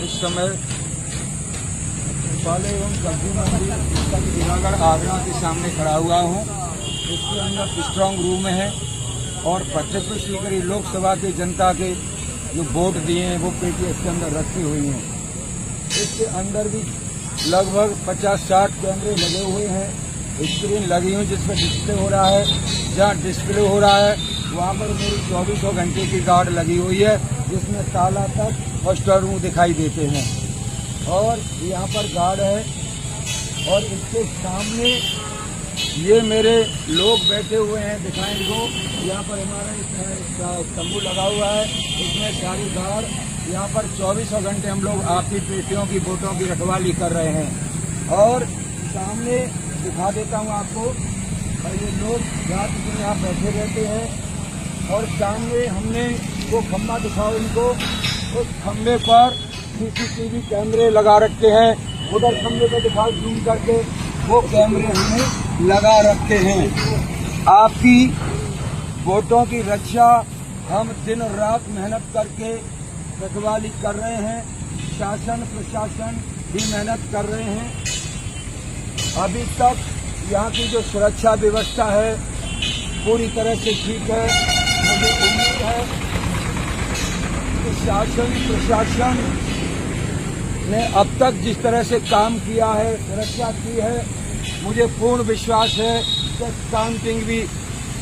इस समय फल एवं सब्जी मंडी हीरागढ़ आगरा के सामने खड़ा हुआ हूँ। इसके अंदर स्ट्रांग रूम है और 25 सीकरी लोकसभा की जनता के जो वोट दिए हैं वो पेटी इसके अंदर रखी हुई हैं। इसके अंदर भी लगभग 50-60 कैमरे लगे हुए हैं, स्क्रीन लगी हुई जिसमें डिस्प्ले हो रहा है। जहाँ डिस्प्ले हो रहा है वहाँ पर मेरी 2400 घंटे की गार्ड लगी हुई है, जिसमें ताला तक और स्टोर रूम दिखाई देते हैं। और यहाँ पर गार्ड है और इसके सामने ये मेरे लोग बैठे हुए हैं, दिखाएं इनको। यहाँ पर हमारा तंबू लगा हुआ है, इसमें सारी गार्ड यहाँ पर 2400 घंटे हम लोग आपकी पेटियों की वोटों की रखवाली कर रहे हैं। और सामने दिखा देता हूँ आपको, ये लोग रात दिन यहाँ बैठे रहते हैं। और सामने हमने वो खम्भा दिखाओ इनको, उस खम्भे पर सीसीटीवी कैमरे लगा रखे हैं। उधर खम्भे पे दिखाओ जूम करके, वो कैमरे हमने लगा रखे हैं। आपकी वोटों की रक्षा हम दिन रात मेहनत करके रखवाली कर रहे हैं। शासन प्रशासन भी मेहनत कर रहे हैं। अभी तक यहाँ की जो सुरक्षा व्यवस्था है पूरी तरह से ठीक है। मुझे उम्मीद है कि शासन प्रशासन ने अब तक जिस तरह से काम किया है, सुरक्षा की है, मुझे पूर्ण विश्वास है कि काउंटिंग भी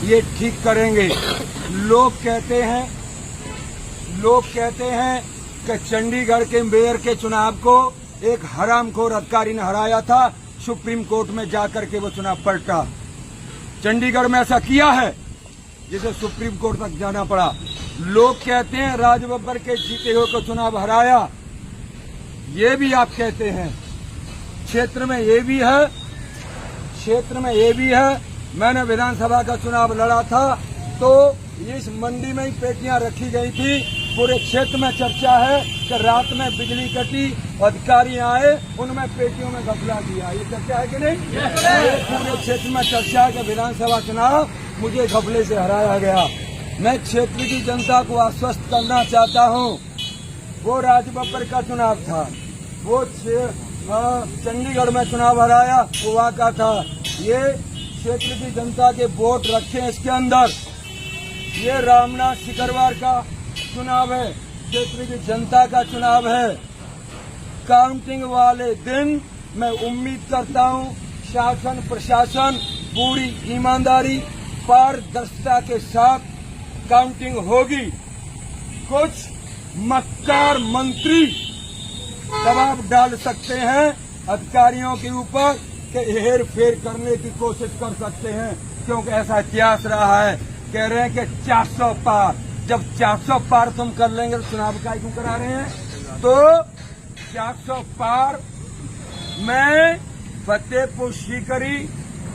ये ठीक करेंगे। लोग कहते हैं कि चंडीगढ़ के मेयर के चुनाव को एक हरामखोर अधिकारी ने हराया था, सुप्रीम कोर्ट में जाकर के वो चुनाव पलटा। चंडीगढ़ में ऐसा किया है जिसे सुप्रीम कोर्ट तक जाना पड़ा। लोग कहते हैं राज बब्बर के जीते हुए को चुनाव हराया, ये भी आप कहते हैं। क्षेत्र में ये भी है। मैंने विधानसभा का चुनाव लड़ा था तो इस मंडी में ही पेटियां रखी गई थी। पूरे क्षेत्र में चर्चा है कि रात में बिजली कटी, अधिकारी आए, उनमें पेटियों में घपला दिया। ये चर्चा है कि नहीं? पूरे क्षेत्र में चर्चा है कि विधानसभा चुनाव मुझे घपले से हराया गया। मैं क्षेत्र की जनता को आश्वस्त करना चाहता हूँ, वो राज बब्बर का चुनाव था, वो चंडीगढ़ में चुनाव हराया गोवा का था। ये क्षेत्र की जनता के वोट रखे हैं इसके अंदर। ये रामनाथ सिकरवार का चुनाव है, क्षेत्र की जनता का चुनाव है। काउंटिंग वाले दिन मैं उम्मीद करता हूं शासन प्रशासन पूरी ईमानदारी पारदर्शिता के साथ काउंटिंग होगी। कुछ मक्कार मंत्री दबाव डाल सकते हैं अधिकारियों के ऊपर कि हेर फेर करने की कोशिश कर सकते हैं, क्योंकि ऐसा इतिहास रहा है। कह रहे हैं कि 400 पार, जब 400 पार तुम कर लेंगे तो चुनाव का क्यों करा रहे हैं? तो 400 पार में फतेहपुर सीकरी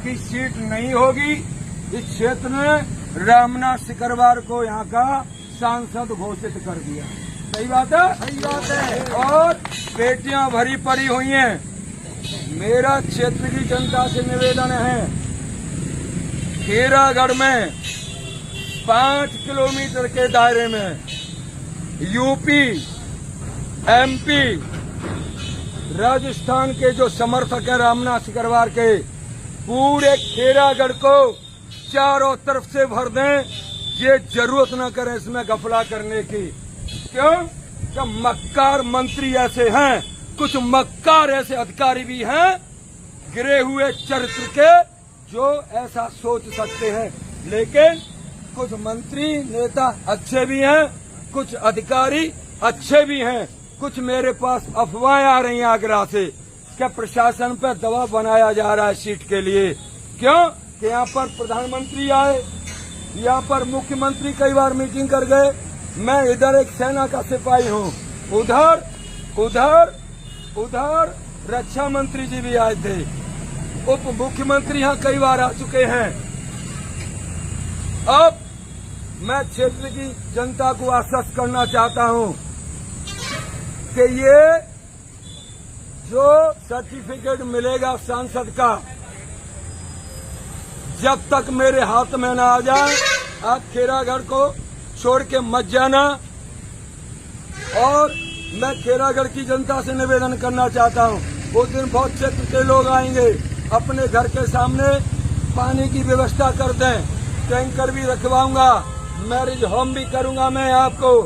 की सीट नहीं होगी। इस क्षेत्र में रामनाथ सिकरवार को यहाँ का सांसद घोषित कर दिया। सही बात है? सही बात है। और पेटियां भरी पड़ी हुई हैं। मेरा क्षेत्र की जनता से निवेदन है, हीरागढ़ में 5 किलोमीटर के दायरे में यूपी, एमपी, राजस्थान के जो समर्थक हैं रामनाथ सिकरवार के, पूरे हीरागढ़ को चारों तरफ से भर दें। ये जरूरत न करें इसमें घपला करने की। क्यों? कि मक्कार मंत्री ऐसे हैं, कुछ मक्कार ऐसे अधिकारी भी हैं गिरे हुए चरित्र के, जो ऐसा सोच सकते हैं। लेकिन कुछ मंत्री नेता अच्छे भी हैं, कुछ अधिकारी अच्छे भी हैं। कुछ मेरे पास अफवाहें आ रही हैं आगरा से कि प्रशासन पर दबाव बनाया जा रहा है सीट के लिए। क्यों? कि यहाँ पर प्रधानमंत्री आए, यहाँ पर मुख्यमंत्री कई बार मीटिंग कर गए। मैं इधर एक सेना का सिपाही हूँ, उधर रक्षा मंत्री जी भी आए थे, उप मुख्यमंत्री यहाँ कई बार आ चुके हैं। अब मैं क्षेत्र की जनता को आश्वस्त करना चाहता हूँ कि ये जो सर्टिफिकेट मिलेगा सांसद का, जब तक मेरे हाथ में न आ जाए आप हीरागढ़ को छोड़ के मत जाना। और मैं खेरागढ़ की जनता से निवेदन करना चाहता हूँ, उस दिन बहुत क्षेत्र के लोग आएंगे, अपने घर के सामने पानी की व्यवस्था कर दें, टैंकर भी रखवाऊंगा, मैरिज होम भी करूंगा। मैं आपको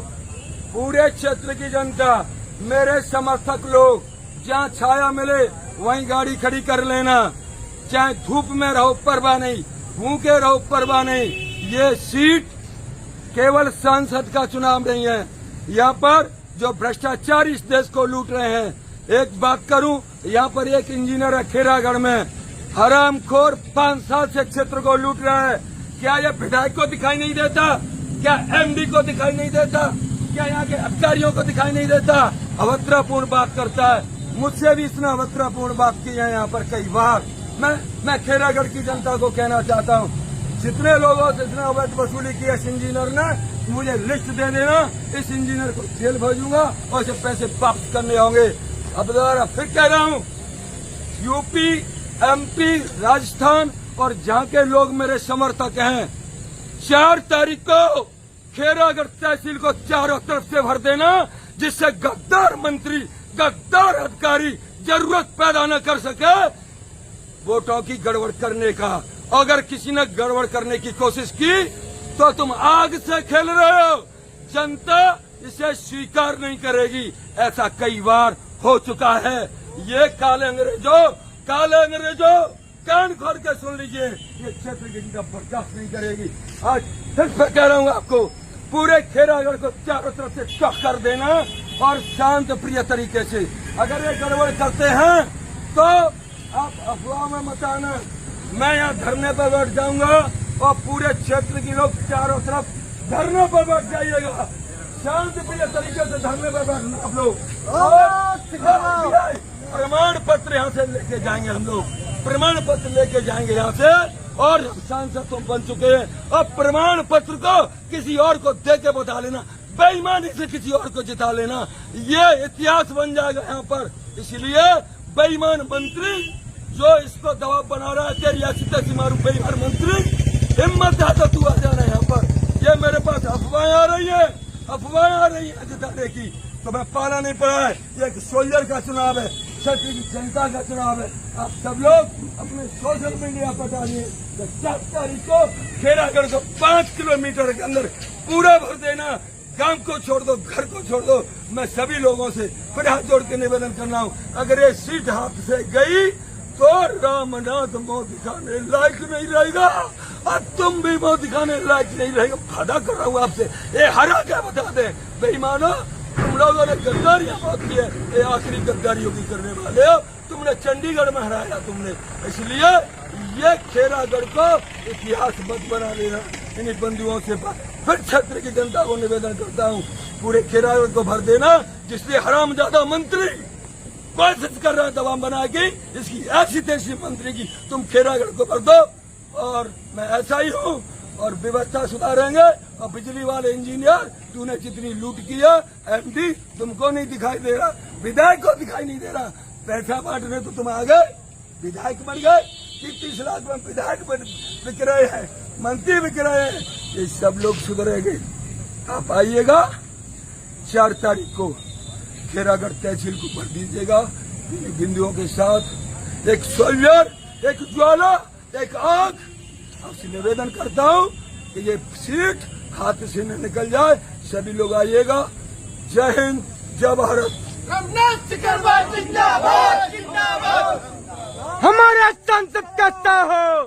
पूरे क्षेत्र की जनता, मेरे समर्थक लोग, जहाँ छाया मिले वहीं गाड़ी खड़ी कर लेना, चाहे धूप में रहो परवाह नहीं, भूखे रहो परवाह नहीं। ये सीट केवल सांसद का चुनाव नहीं है, यहाँ पर जो भ्रष्टाचार इस देश को लूट रहे हैं। एक बात करूं, यहाँ पर एक इंजीनियर है खेरागढ़ में, हरामखोर 5 साल से क्षेत्र को लूट रहा है। क्या यह विधायक को दिखाई नहीं देता? क्या एमडी को दिखाई नहीं देता? क्या यहाँ के अधिकारियों को दिखाई नहीं देता? अभद्रपूर्ण बात करता है, मुझसे भी इसने अभद्रपूर्ण बात की है यहाँ पर कई बार। मैं खेरागढ़ की जनता को कहना चाहता हूँ, जितने लोगों से इसने अवैध वसूली की इस इंजीनियर ने, मुझे लिस्ट दे देना, इस इंजीनियर को जेल भेजूंगा और इसे पैसे वापस करने होंगे। अब दोबारा फिर कह रहा हूँ, यूपी, एमपी, राजस्थान और जहाँ के लोग मेरे समर्थक हैं, 4 तारीख को खेरागढ़ तहसील को चारों तरफ से भर देना, जिससे गद्दार मंत्री, गद्दार अधिकारी जरूरत पैदा न कर सके वोटों की गड़बड़ करने का। अगर किसी ने गड़बड़ करने की कोशिश की तो तुम आग से खेल रहे हो, जनता इसे स्वीकार नहीं करेगी। ऐसा कई बार हो चुका है। ये काले अंग्रेजों, कान खोल के सुन लीजिए, ये क्षेत्र की जनता बर्दाश्त नहीं करेगी। आज फिर मैं कह रहा हूँ आपको, पूरे खेरागढ़ को चारों तरफ से चौक कर देना और शांत प्रिय तरीके से। अगर ये गड़बड़ करते हैं तो आप अफवाह में मत आना। मैं यहाँ धरने पर बैठ जाऊंगा और पूरे क्षेत्र के लोग चारों तरफ धरने पर बैठ जाइएगा। शांत प्रिय तरीके से धरने पर बैठना आप लोग। प्रमाण पत्र यहाँ से लेके जाएंगे, हम लोग प्रमाण पत्र लेके जाएंगे यहाँ से। और सांसद तो बन चुके हैं, अब प्रमाण पत्र को किसी और को दे के बता लेना, बेईमानी से किसी और को जिता लेना, ये इतिहास बन जाएगा यहाँ पर। इसलिए बेईमान मंत्री जो इसको दबाव बना रहा है, तेरी ऐसी तैसी मारू बेईमान मंत्री, हिम्मत है तो तू आ जाना यहाँ पर। ये मेरे पास अफवाहें आ रही है जिताने की, तो मैं पाला नहीं पड़ा है। ये एक सोल्जर का चुनाव है, क्षेत्र की जनता का चुनाव है। आप सब लोग अपने सोशल मीडिया पर डालिए, 7 तारीख को खेरागढ़ को 5 किलोमीटर के अंदर पूरा भर देना। गांव को छोड़ दो, घर को छोड़ दो। मैं सभी लोगों से फिर हाथ जोड़ के निवेदन करना हूँ, अगर ये सीट हाथ से गई तो रामनाथ मुंह दिखाने लायक नहीं रहेगा और तुम भी मुंह दिखाने लायक नहीं रहेगा। वादा कर रहा हूँ आपसे, ये हरा क्या बता दे बेईमानो, तुम लोगों ने गद्दारियां बहुत की है, ये आखिरी गद्दारियों की करने वाले हो। तुमने चंडीगढ़ में हराया तुमने, इसलिए ये खेरागढ़ को इतिहास मत बना लेना इन्हीं बंधुओं से। फिर क्षेत्र की जनता को निवेदन करता हूँ, पूरे खेरागढ़ को भर देना, जिसलिए हरामजादा मंत्री कोशिश कर रहा है दबाव बना के इसकी ऐसी तैसी मंत्री की तुम खेरागढ़ को भर दो। और मैं ऐसा ही हूँ, और व्यवस्था सुधारेंगे। और बिजली वाले इंजीनियर, तूने जितनी लूट किया, एमडी तुमको नहीं दिखाई दे रहा, विधायक को दिखाई नहीं दे रहा, पैसा बांटने तो तुम आ गए, विधायक बन गए, 30 लाख में विधायक बिक रहे हैं, मंत्री बिक रहे हैं। ये सब लोग सुधरेंगे। आप आइएगा 4 तारीख को खेरागढ़ तहसील को भर दीजिएगा बिंदुओं के साथ, एक सोल्जर, एक ज्वाला, एक आग। आपसे निवेदन करता हूँ कि ये सीट हाथ से न निकल जाए। सभी लोग आइएगा। जय हिंद, जय भारत। हमारा सांसद कहता हो